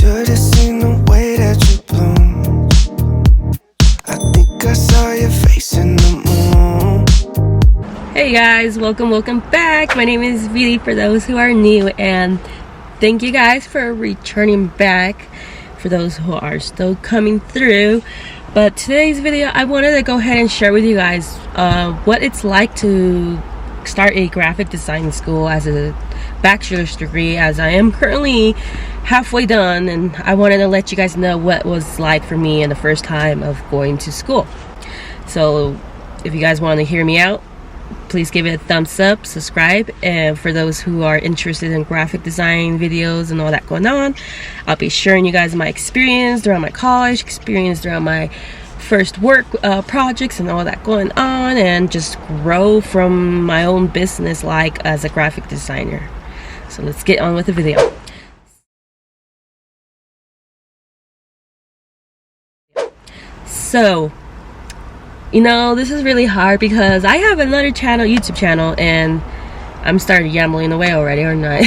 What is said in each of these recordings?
Should've seen the way that you bloom. I think I saw your face in the moon. Hey guys, welcome back. My name is Vidy for those who are new, and thank you guys for returning back for those who are still coming through. But today's video, I wanted to go ahead and share with you guys what it's like to start a graphic design school as a bachelor's degree, as I am currently halfway done, and I wanted to let you guys know what it was like for me in the first time of going to school. So if you guys want to hear me out, please give it a thumbs up, subscribe, and for those who are interested in graphic design videos and all that going on, I'll be sharing you guys my experience throughout my college experience, throughout my first work projects and all that going on, and just grow from my own business like as a graphic designer. So let's get on with the video. So, you know, this is really hard because I have another channel, YouTube channel, and I'm starting yambling away already, or not.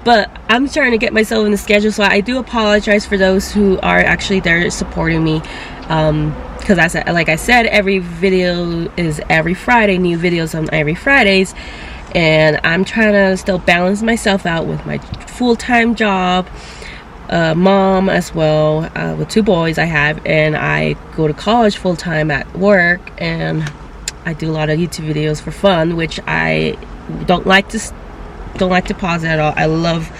But I'm starting to get myself in the schedule, so I do apologize for those who are actually there supporting me. Because like I said, every video is every Friday, new videos on every Fridays, and I'm trying to still balance myself out with my full-time job, mom as well, with 2 boys I have, and I go to college full-time at work, and I do a lot of YouTube videos for fun, which I don't like to pause it at all. I love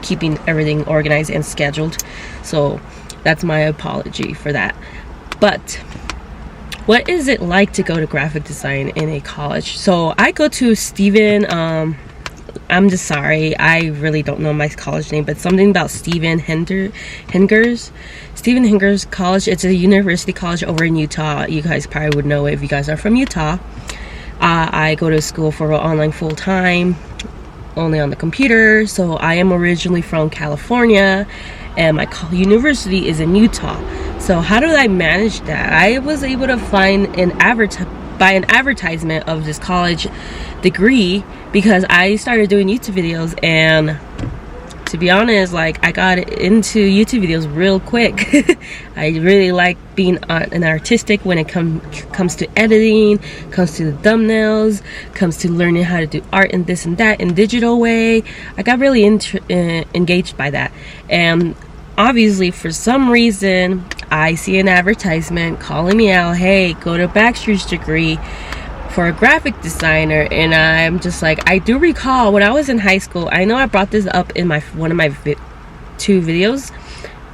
keeping everything organized and scheduled, so that's my apology for that. But what is it like to go to graphic design in a college? So I go to Stephen, I'm just sorry, I really don't know my college name, but something about Stephen Hingers College. It's a university college over in Utah. You guys probably would know it if you guys are from Utah. I go to school for online full-time, only on the computer. So I am originally from California, and my university is in Utah. So how did I manage that? I was able to find an advertisement of this college degree because I started doing YouTube videos, and to be honest, like, I got into YouTube videos real quick. I really like being an artistic when it comes to editing, comes to the thumbnails, comes to learning how to do art and this and that in digital way. I got really engaged by that, and obviously for some reason I see an advertisement calling me out, hey, go to bachelor's degree for a graphic designer. And I'm just like, I do recall when I was in high school, I know I brought this up in one of my 2 videos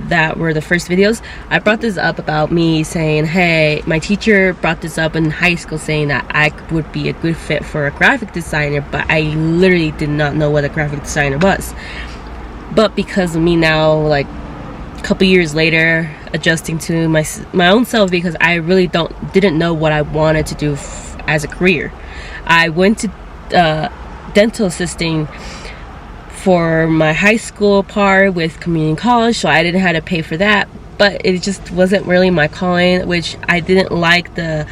that were the first videos. I brought this up about me saying, hey, my teacher brought this up in high school saying that I would be a good fit for a graphic designer, but I literally did not know what a graphic designer was. But because of me now, like a couple years later, adjusting to my own self, because I really didn't know what I wanted to do as a career. I went to dental assisting for my high school part with community college, so I didn't have to pay for that, but it just wasn't really my calling, which I didn't like the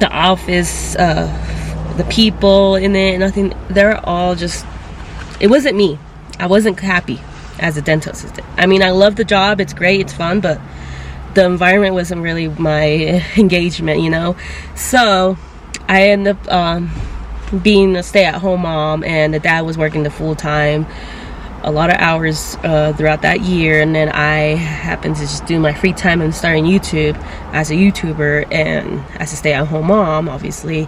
office, the people in it, nothing. They're all just, it wasn't me. I wasn't happy as a dental assistant. I mean, I love the job, it's great, it's fun, but the environment wasn't really my engagement, you know. So I ended up being a stay-at-home mom, and the dad was working the full-time, a lot of hours throughout that year, and then I happened to just do my free time and starting YouTube as a YouTuber and as a stay-at-home mom, obviously.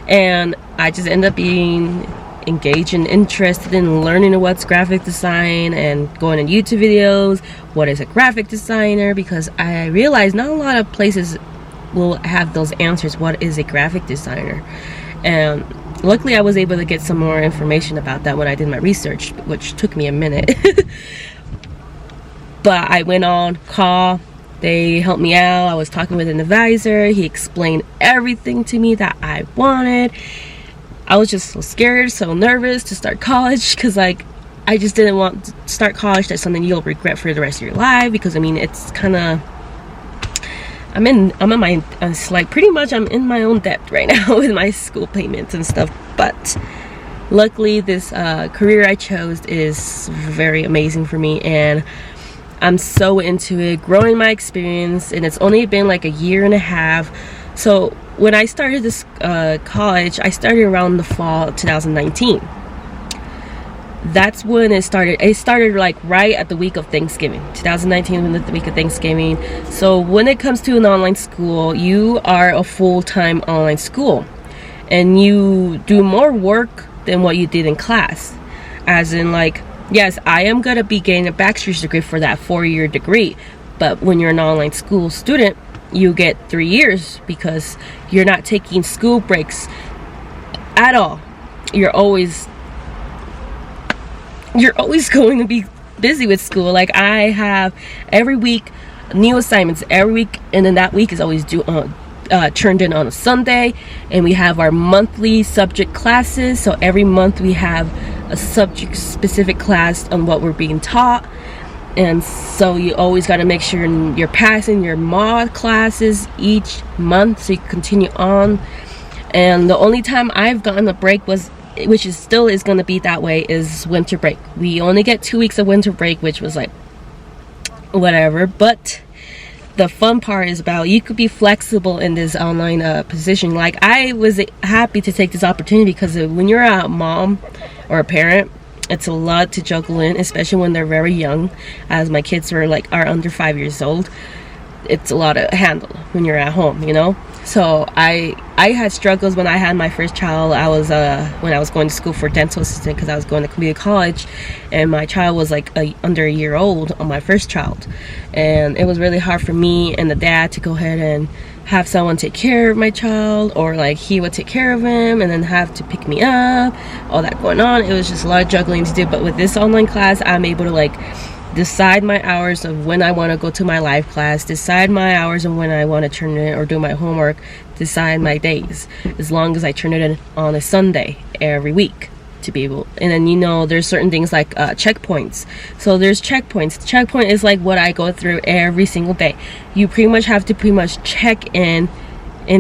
And I just ended up being engaged and interested in learning what's graphic design and going to YouTube videos, what is a graphic designer, because I realized not a lot of places will have those answers, what is a graphic designer. And luckily I was able to get some more information about that when I did my research, which took me a minute. But I went on call, they helped me out, I was talking with an advisor, he explained everything to me that I wanted. I was just so scared, so nervous to start college, because like I just didn't want to start college. That's something you'll regret for the rest of your life, because I mean, it's kind of, I'm in my, it's like pretty much I'm in my own debt right now with my school payments and stuff. But luckily this career I chose is very amazing for me, and I'm so into it, growing my experience, and it's only been like a year and a half. So when I started this college, I started around the fall of 2019. That's when it started. It started like right at the week of Thanksgiving. 2019 was the week of Thanksgiving. So when it comes to an online school, you are a full-time online school, and you do more work than what you did in class. As in, like, yes, I am gonna be getting a bachelor's degree for that 4-year degree, but when you're an online school student, you get 3 years because you're not taking school breaks at all. You're always going to be busy with school. Like, I have every week new assignments every week, and then that week is always due turned in on a Sunday. And we have our monthly subject classes, so every month we have a subject specific class on what we're being taught. And so you always got to make sure you're passing your mod classes each month so you can continue on. And the only time I've gotten a break was, which is still is going to be that way, is winter break. We only get 2 weeks of winter break, which was like whatever. But the fun part is about you could be flexible in this online position. Like, I was happy to take this opportunity because when you're a mom or a parent, it's a lot to juggle in, especially when they're very young. As my kids are under 5 years old, it's a lot to handle when you're at home, you know. So I had struggles when I had my first child. I was when I was going to school for dental assistant, because I was going to community college, and my child was like under a year old on my first child, and it was really hard for me and the dad to go ahead and have someone take care of my child, or like he would take care of him and then have to pick me up, all that going on. It was just a lot of juggling to do. But with this online class, I'm able to like decide my hours of when I want to go to my live class, decide my hours of when I want to turn it in or do my homework, decide my days, as long as I turn it in on a Sunday every week to be able. And then, you know, there's certain things like checkpoints. So there's checkpoints. Checkpoint is like what I go through every single day. You pretty much have to check in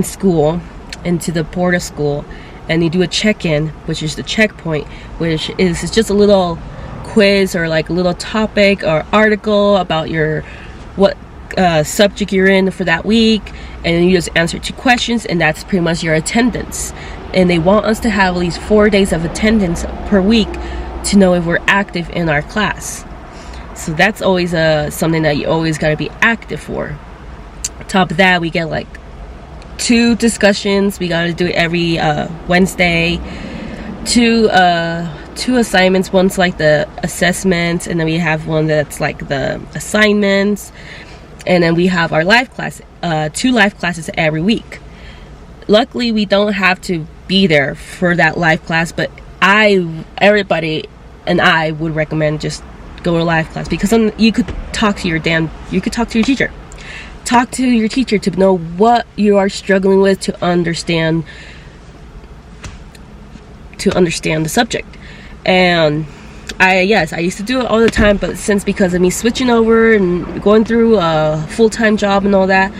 school, into the board of school, and you do a check-in, which is the checkpoint, which is just a little quiz or like a little topic or article about what subject you're in for that week, and then you just answer 2 questions, and that's pretty much your attendance. And they want us to have at least 4 days of attendance per week to know if we're active in our class. So that's always something that you always got to be active for. On top of that, we get like 2 discussions. We got to do it every Wednesday. 2 assignments. One's like the assessment, and then we have one that's like the assignments, and then we have our live class, 2 live classes every week. Luckily, we don't have to be there for that live class, but everybody and I would recommend just go to live class, because you could talk to your teacher. Talk to your teacher to know what you are struggling with, to understand the subject. And I used to do it all the time, but because of me switching over and going through a full-time job and all that,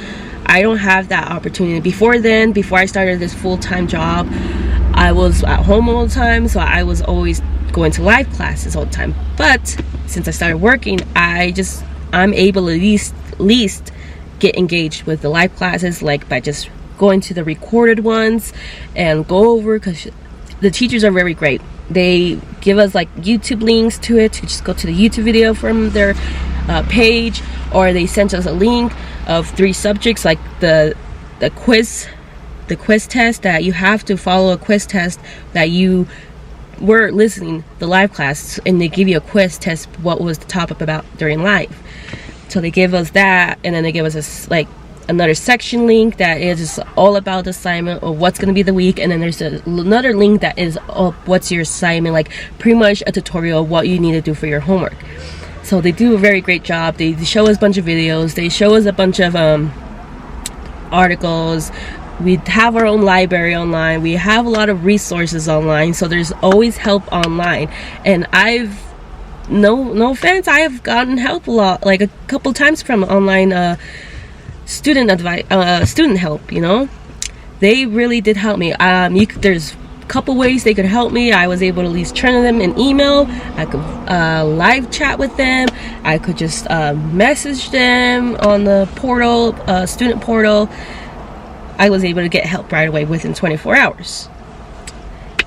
I don't have that opportunity. Before I started this full-time job, I was at home all the time, so I was always going to live classes all the time. But since I started working, I'm able to at least get engaged with the live classes, like by just going to the recorded ones and go over, because the teachers are very great. They give us like YouTube links to it, to just go to the YouTube video from their page, or they sent us a link of 3 subjects, like the quiz test, that you have to follow a quiz test that you were listening the live class, and they give you a quiz test what was the topic about during live. So they give us that, and then they give us another section link that is just all about the assignment or what's going to be the week, and then there's another link that is what's your assignment, like pretty much a tutorial of what you need to do for your homework. So they do a very great job. They show us a bunch of videos, they show us a bunch of articles. We have our own library online, we have a lot of resources online, so there's always help online. And no offense, I have gotten help a lot, like a couple times from online student help, you know. They really did help me. There's couple ways they could help me. I was able to at least turn them an email. I could live chat with them. I could just message them on the portal, student portal. I was able to get help right away within 24 hours,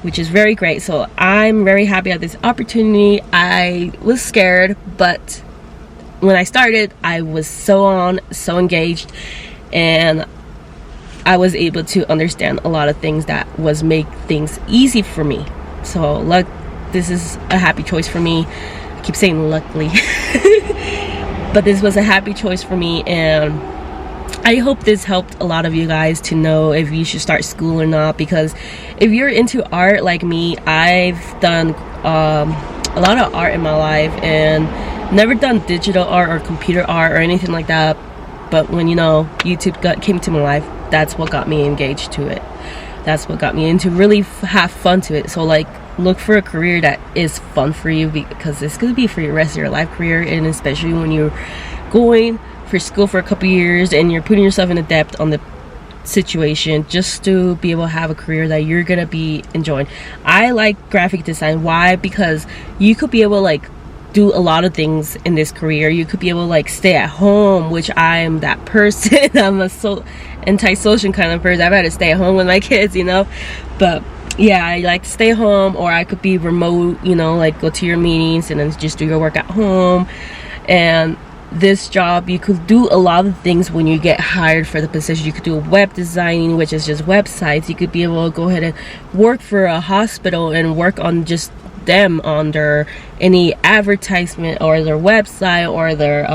which is very great. So I'm very happy at this opportunity. I was scared, but when I started, I was so engaged, and I was able to understand a lot of things that was make things easy for me. So look, this is a happy choice for me. I keep saying luckily, but this was a happy choice for me, and I hope this helped a lot of you guys to know if you should start school or not. Because if you're into art like me, I've done a lot of art in my life and never done digital art or computer art or anything like that. But when, you know, YouTube came to my life, that's what got me engaged to it. That's what got me into really have fun to it. So like, look for a career that is fun for you, because it's going to be for your rest of your life career. And especially when you're going for school for a couple years and you're putting yourself in a depth on the situation, just to be able to have a career that you're gonna be enjoying. I like graphic design. Why? Because you could be able to like do a lot of things in this career. You could be able to like stay at home, which I'm that person. I'm a antisocial kind of person. I've had to stay at home with my kids, you know. But yeah, I like to stay home, or I could be remote, you know, like go to your meetings and then just do your work at home. And this job, you could do a lot of things when you get hired for the position. You could do web designing, which is just websites. You could be able to go ahead and work for a hospital and work on just them on their any advertisement or their website or their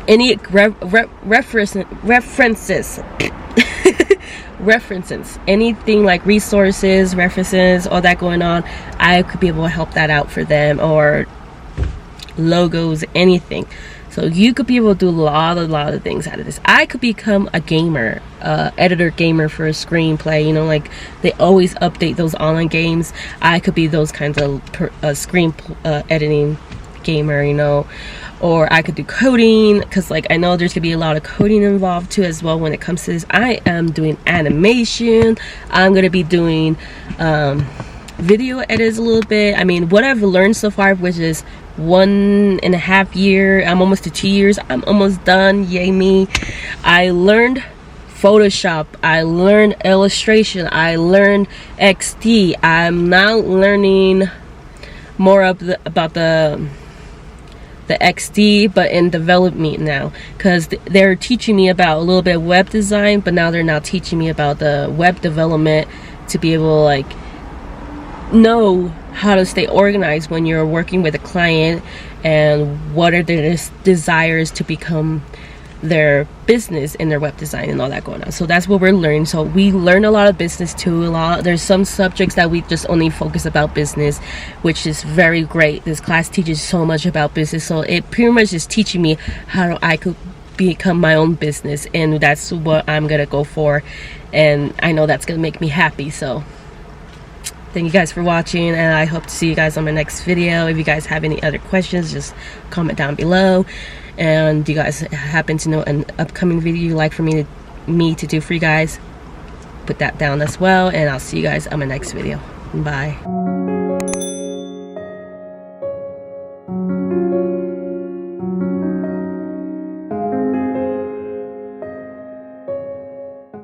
any references references, anything like resources, references, all that going on. I could be able to help that out for them, or logos, anything. So you could be able to do a lot of things out of this. I could become a gamer, editor gamer for a screenplay, you know, like they always update those online games. I could be those kinds of screen editing gamer, you know. Or I could do coding, because like I know there's gonna be a lot of coding involved too as well when it comes to this. I am doing animation. I'm gonna be doing video edits a little bit. I mean, what I've learned so far, which is 1.5 years, I'm almost to 2 years, I'm almost done, yay me. I learned Photoshop, I learned illustration, I learned XD. I'm now learning more about the XD, but in development now, because they're teaching me about a little bit of web design, but now they're now teaching me about the web development to be able to like know how to stay organized when you're working with a client, and what are their desires to become their business in their web design and all that going on. So that's what we're learning. So we learn a lot of business too. There's some subjects that we just only focus about business, which is very great. This class teaches so much about business, so it pretty much is teaching me how I could become my own business, and that's what I'm gonna go for, and I know that's gonna make me happy. So thank you guys for watching, and I hope to see you guys on my next video. If you guys have any other questions, just comment down below. And do you guys happen to know an upcoming video you'd like for me to do for you guys? Put that down as well, and I'll see you guys on my next video. Bye.